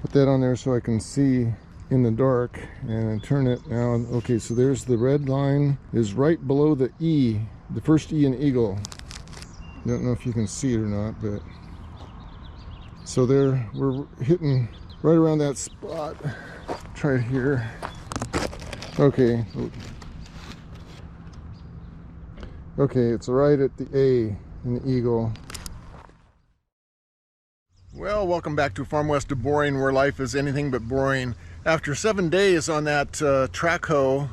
put that on there so I can see in the dark and turn it now. Okay, so there's the red line is right below the E, the first E in eagle. Don't know if you can see it or not, but so there we're hitting right around that spot. Try it here. Okay. Okay, it's right at the A in the eagle. Well, welcome back to Farm West of Boring, where life is anything but boring. After 7 days on that track hoe,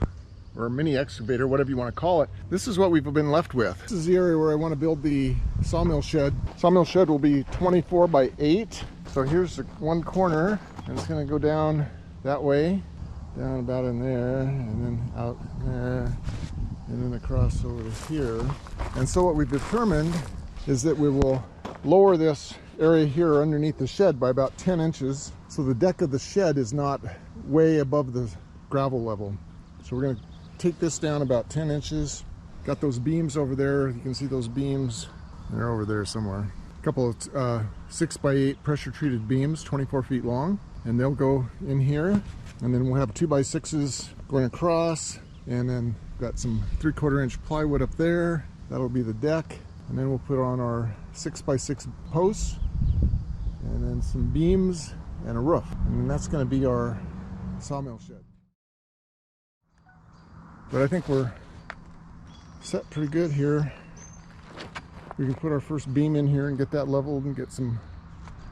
or mini excavator, whatever you want to call it, this is what we've been left with. This is the area where I want to build the sawmill shed. Sawmill shed will be 24 by 8. So here's the one corner, and it's going to go down that way, down about in there, and then out there, and then across over to here. And so what we've determined is that we will lower this area here underneath the shed by about 10 inches. So the deck of the shed is not way above the gravel level. So we're going to take this down about 10 inches. Got those beams over there. You can see those beams. They're over there somewhere. A couple of 6 by 8 pressure treated beams, 24 feet long. And they'll go in here. And then we'll have 2 by 6s going across. And then got some 3/4 inch plywood up there. That'll be the deck. And then we'll put on our 6 by 6 posts. And then some beams and a roof. And that's going to be our sawmill shed. But I think we're set pretty good here. We can put our first beam in here and get that leveled and get some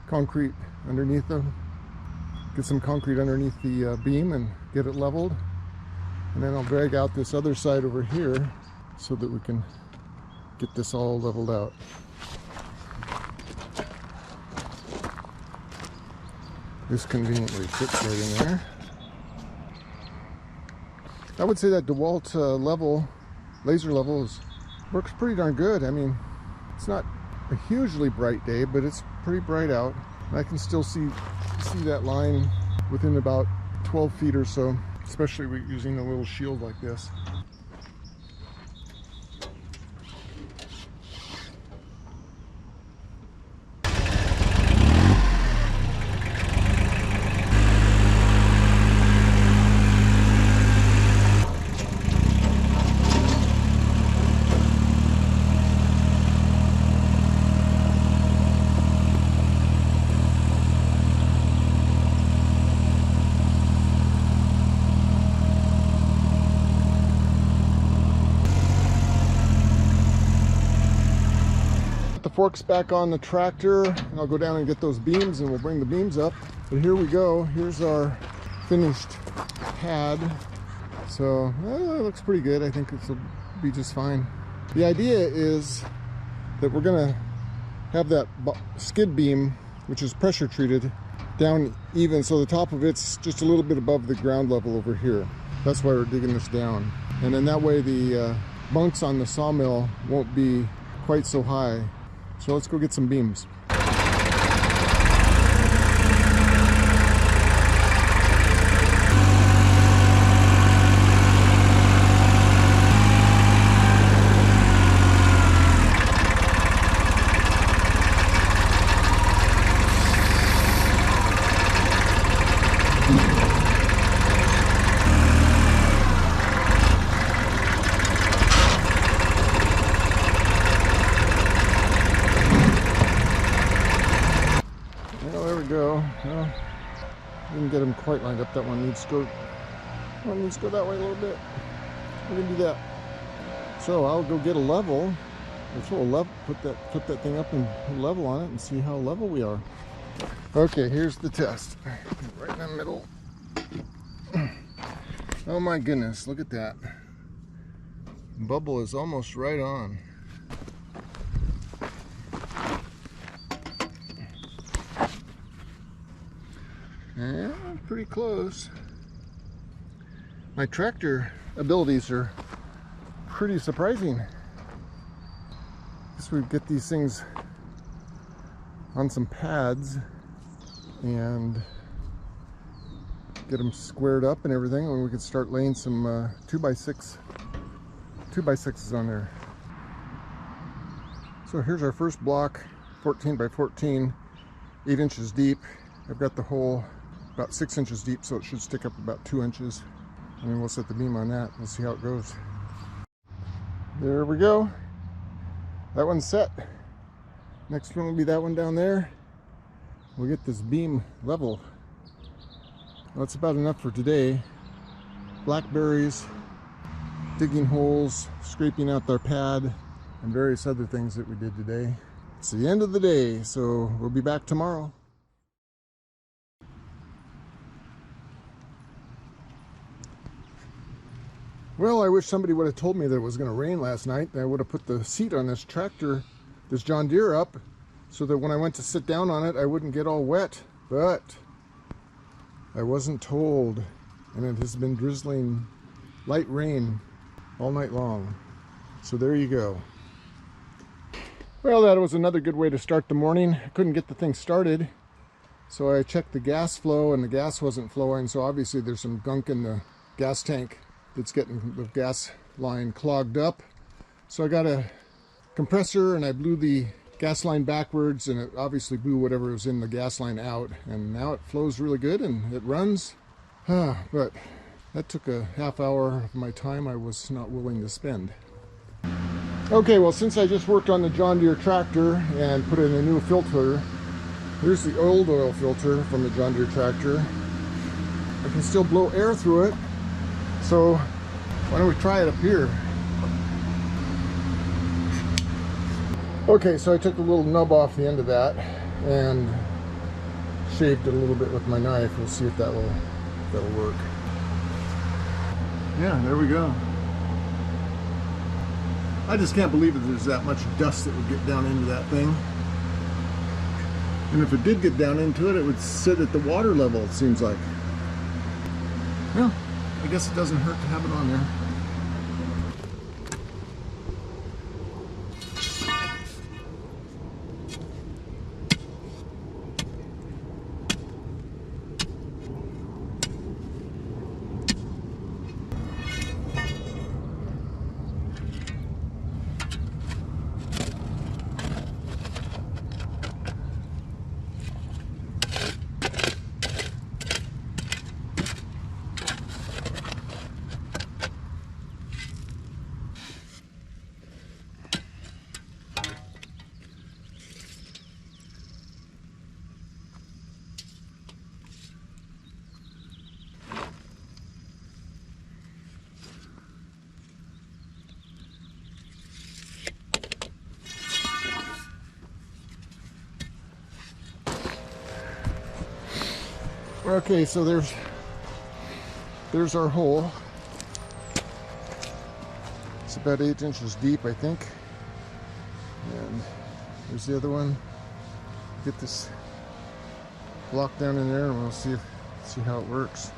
concrete underneath them. Get some concrete underneath the beam and get it leveled. And then I'll drag out this other side over here so that we can get this all leveled out. This conveniently fits right in there. I would say that DeWalt laser level works pretty darn good. I mean, it's not a hugely bright day, but it's pretty bright out. I can still see that line within about 12 feet or so, especially using a little shield like this. Forks back on the tractor, and I'll go down and get those beams and we'll bring the beams up. But here we go. Here's our finished pad. So it looks pretty good. I think this will be just fine. The idea is that we're gonna have that skid beam, which is pressure treated, down even, so the top of it's just a little bit above the ground level over here. That's why we're digging this down. And then that way the bunks on the sawmill won't be quite so high. So let's go get some beams. Go. Well, didn't get them quite lined up. That one needs to go that way a little bit. We're gonna do that. So I'll go get a level. We'll put that thing up and level on it and see how level we are. Okay, here's the test. Right in the middle. Oh my goodness, look at that. Bubble is almost right on. Yeah, pretty close. My tractor abilities are pretty surprising. Guess we get these things on some pads and get them squared up and everything, and we could start laying some 2 by 6s on there. So here's our first block, 14 by 14, 8 inches deep. I've got the hole about 6 inches deep, so it should stick up about 2 inches. And then we'll set the beam on that. We'll see how it goes. There we go. That one's set. Next one will be that one down there. We'll get this beam level. Well, that's about enough for today. Blackberries, digging holes, scraping out our pad, and various other things that we did today. It's the end of the day, so we'll be back tomorrow. Well, I wish somebody would have told me that it was going to rain last night. I would have put the seat on this tractor, this John Deere, up so that when I went to sit down on it, I wouldn't get all wet. But I wasn't told, and it has been drizzling light rain all night long. So there you go. Well, that was another good way to start the morning. I couldn't get the thing started, so I checked the gas flow, and the gas wasn't flowing, so obviously there's some gunk in the gas tank that's getting the gas line clogged up. So I got a compressor and I blew the gas line backwards, and it obviously blew whatever was in the gas line out, and now it flows really good and it runs. But that took a half hour of my time I was not willing to spend. Okay, well, since I just worked on the John Deere tractor and put in a new filter, here's the old oil filter from the John Deere tractor. I can still blow air through it. So why don't we try it up here? Okay, so I took the little nub off the end of that and shaved it a little bit with my knife. We'll see if that'll work. Yeah, there we go. I just can't believe that there's that much dust that would get down into that thing. And if it did get down into it, it would sit at the water level, it seems like. Well, I guess it doesn't hurt to have it on there. Okay, so there's our hole. It's about 8 inches deep, I think. And there's the other one. Get this block down in there, and we'll see how it works.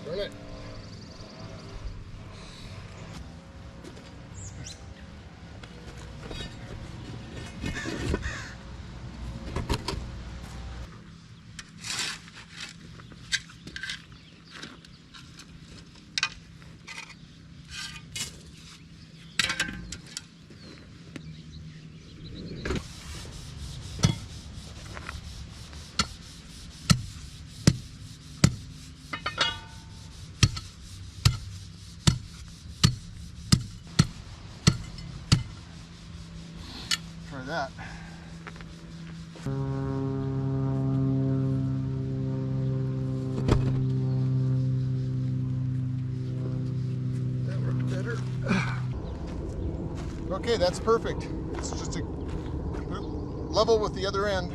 Burn it. That. That worked better. Okay, that's perfect. It's just a level with the other end.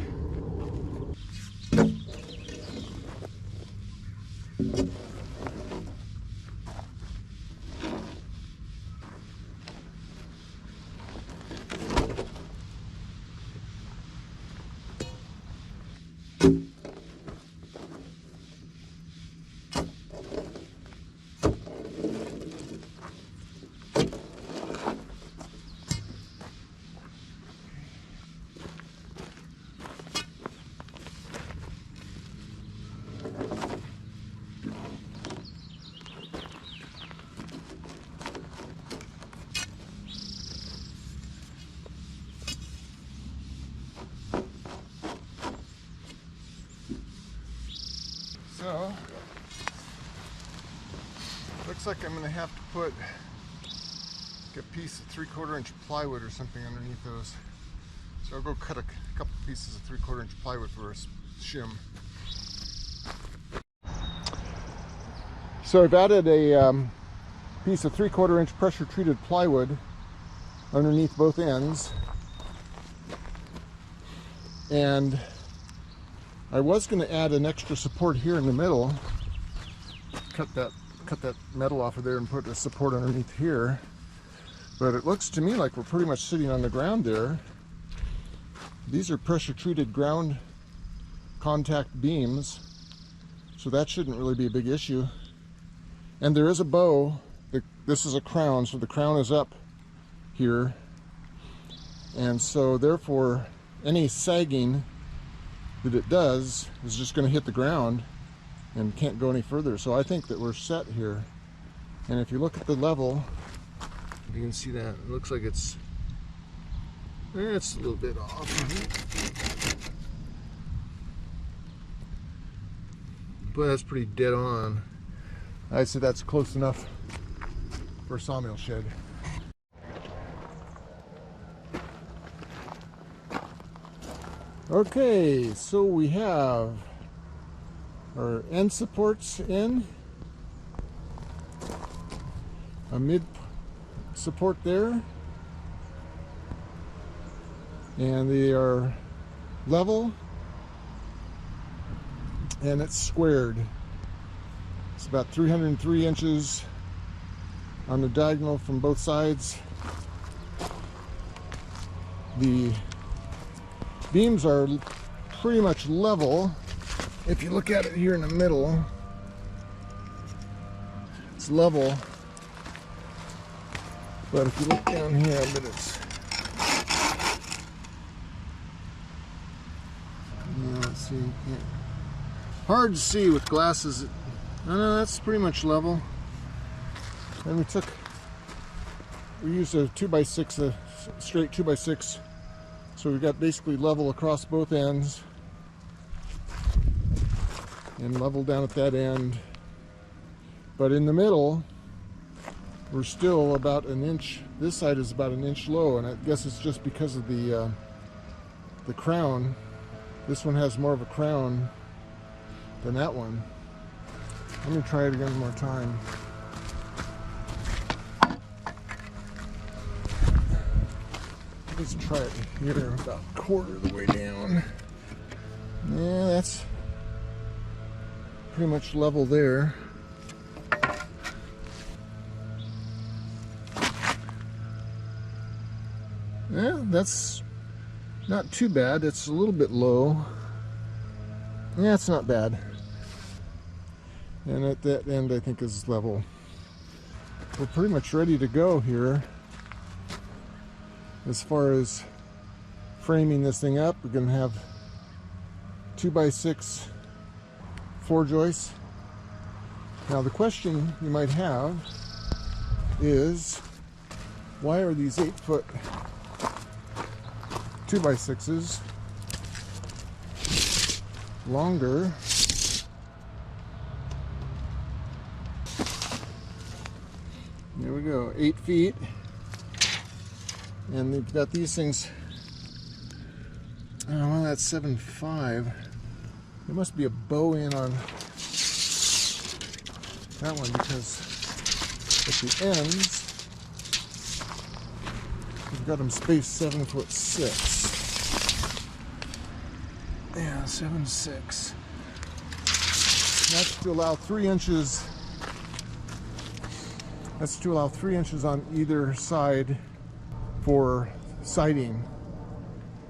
Looks like I'm going to have to put a piece of 3/4 inch plywood or something underneath those. So I'll go cut a couple pieces of 3/4 inch plywood for a shim. So I've added a piece of 3/4 inch pressure treated plywood underneath both ends, and I was going to add an extra support here in the middle, cut that metal off of there and put a support underneath here, but it looks to me like we're pretty much sitting on the ground there. These are pressure treated ground contact beams, so that shouldn't really be a big issue. And there is a bow. This is a crown, so the crown is up here, and so therefore any sagging that it does is just going to hit the ground and can't go any further. So I think that we're set here. And if you look at the level, you can see that it looks like it's a little bit off, but that's pretty dead on. I'd say that's close enough for a sawmill shed. Okay, so we have our end supports in, a mid support there, and they are level and it's squared. It's about 303 inches on the diagonal from both sides. The beams are pretty much level. If you look at it here in the middle, it's level. But if you look down here, but it's, let's see, hard to see with glasses. No, that's pretty much level. And we used a 2x6, a straight 2x6. So we've got basically level across both ends and level down at that end. But in the middle, we're still about an inch. This side is about an inch low, and I guess it's just because of the crown. This one has more of a crown than that one. Let me try it again one more time. Let's try it here, about a quarter of the way down. Yeah, that's pretty much level there. Yeah, that's not too bad. It's a little bit low. Yeah, it's not bad. And at that end, I think is level. We're pretty much ready to go here. As far as framing this thing up, we're going to have 2x6 4 joists. Now the question you might have is, why are these 8-foot 2x6s longer There we go, 8 feet. And they've got these things, oh, well, that's 7.5. There must be a bow in on that one, because at the ends, we've got them spaced 7'6". Yeah, 7'6". That's to allow 3 inches. That's to allow 3 inches on either side for siding,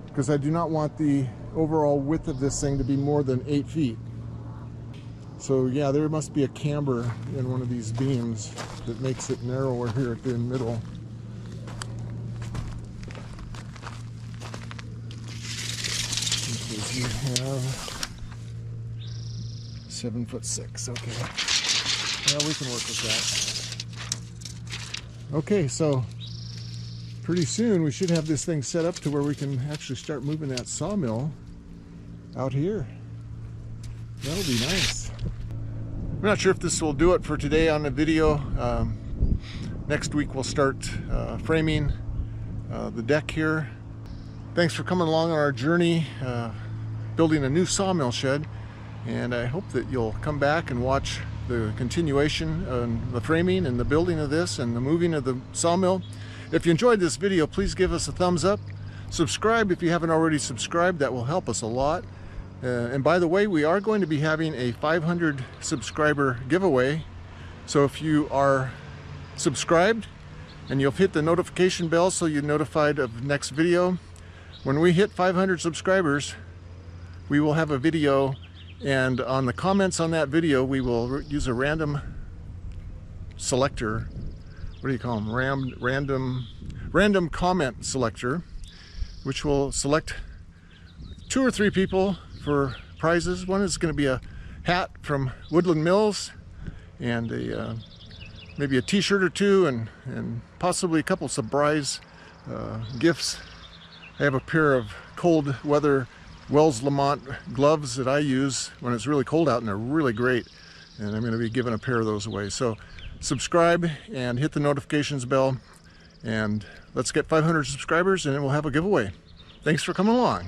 because I do not want the overall width of this thing to be more than 8 feet. So yeah, there must be a camber in one of these beams that makes it narrower here at the middle. Because you have 7'6". Okay, well, we can work with that. Okay, so pretty soon we should have this thing set up to where we can actually start moving that sawmill out here. That'll be nice. I'm not sure if this will do it for today on the video. Next week we'll start framing the deck here. Thanks for coming along on our journey building a new sawmill shed, and I hope that you'll come back and watch the continuation of the framing and the building of this and the moving of the sawmill. If you enjoyed this video, please give us a thumbs up. Subscribe if you haven't already subscribed. That will help us a lot. And by the way, we are going to be having a 500 subscriber giveaway. So if you are subscribed and you'll hit the notification bell so you're notified of next video, when we hit 500 subscribers, we will have a video, and on the comments on that video, we will use a random selector. What do you call them? Random comment selector, which will select 2 or 3 people for prizes. One is going to be a hat from Woodland Mills, and maybe a t-shirt or 2, and possibly a couple surprise gifts. I have a pair of cold weather Wells Lamont gloves that I use when it's really cold out, and they're really great, and I'm going to be giving a pair of those away. So subscribe and hit the notifications bell, and let's get 500 subscribers and then we'll have a giveaway. Thanks for coming along.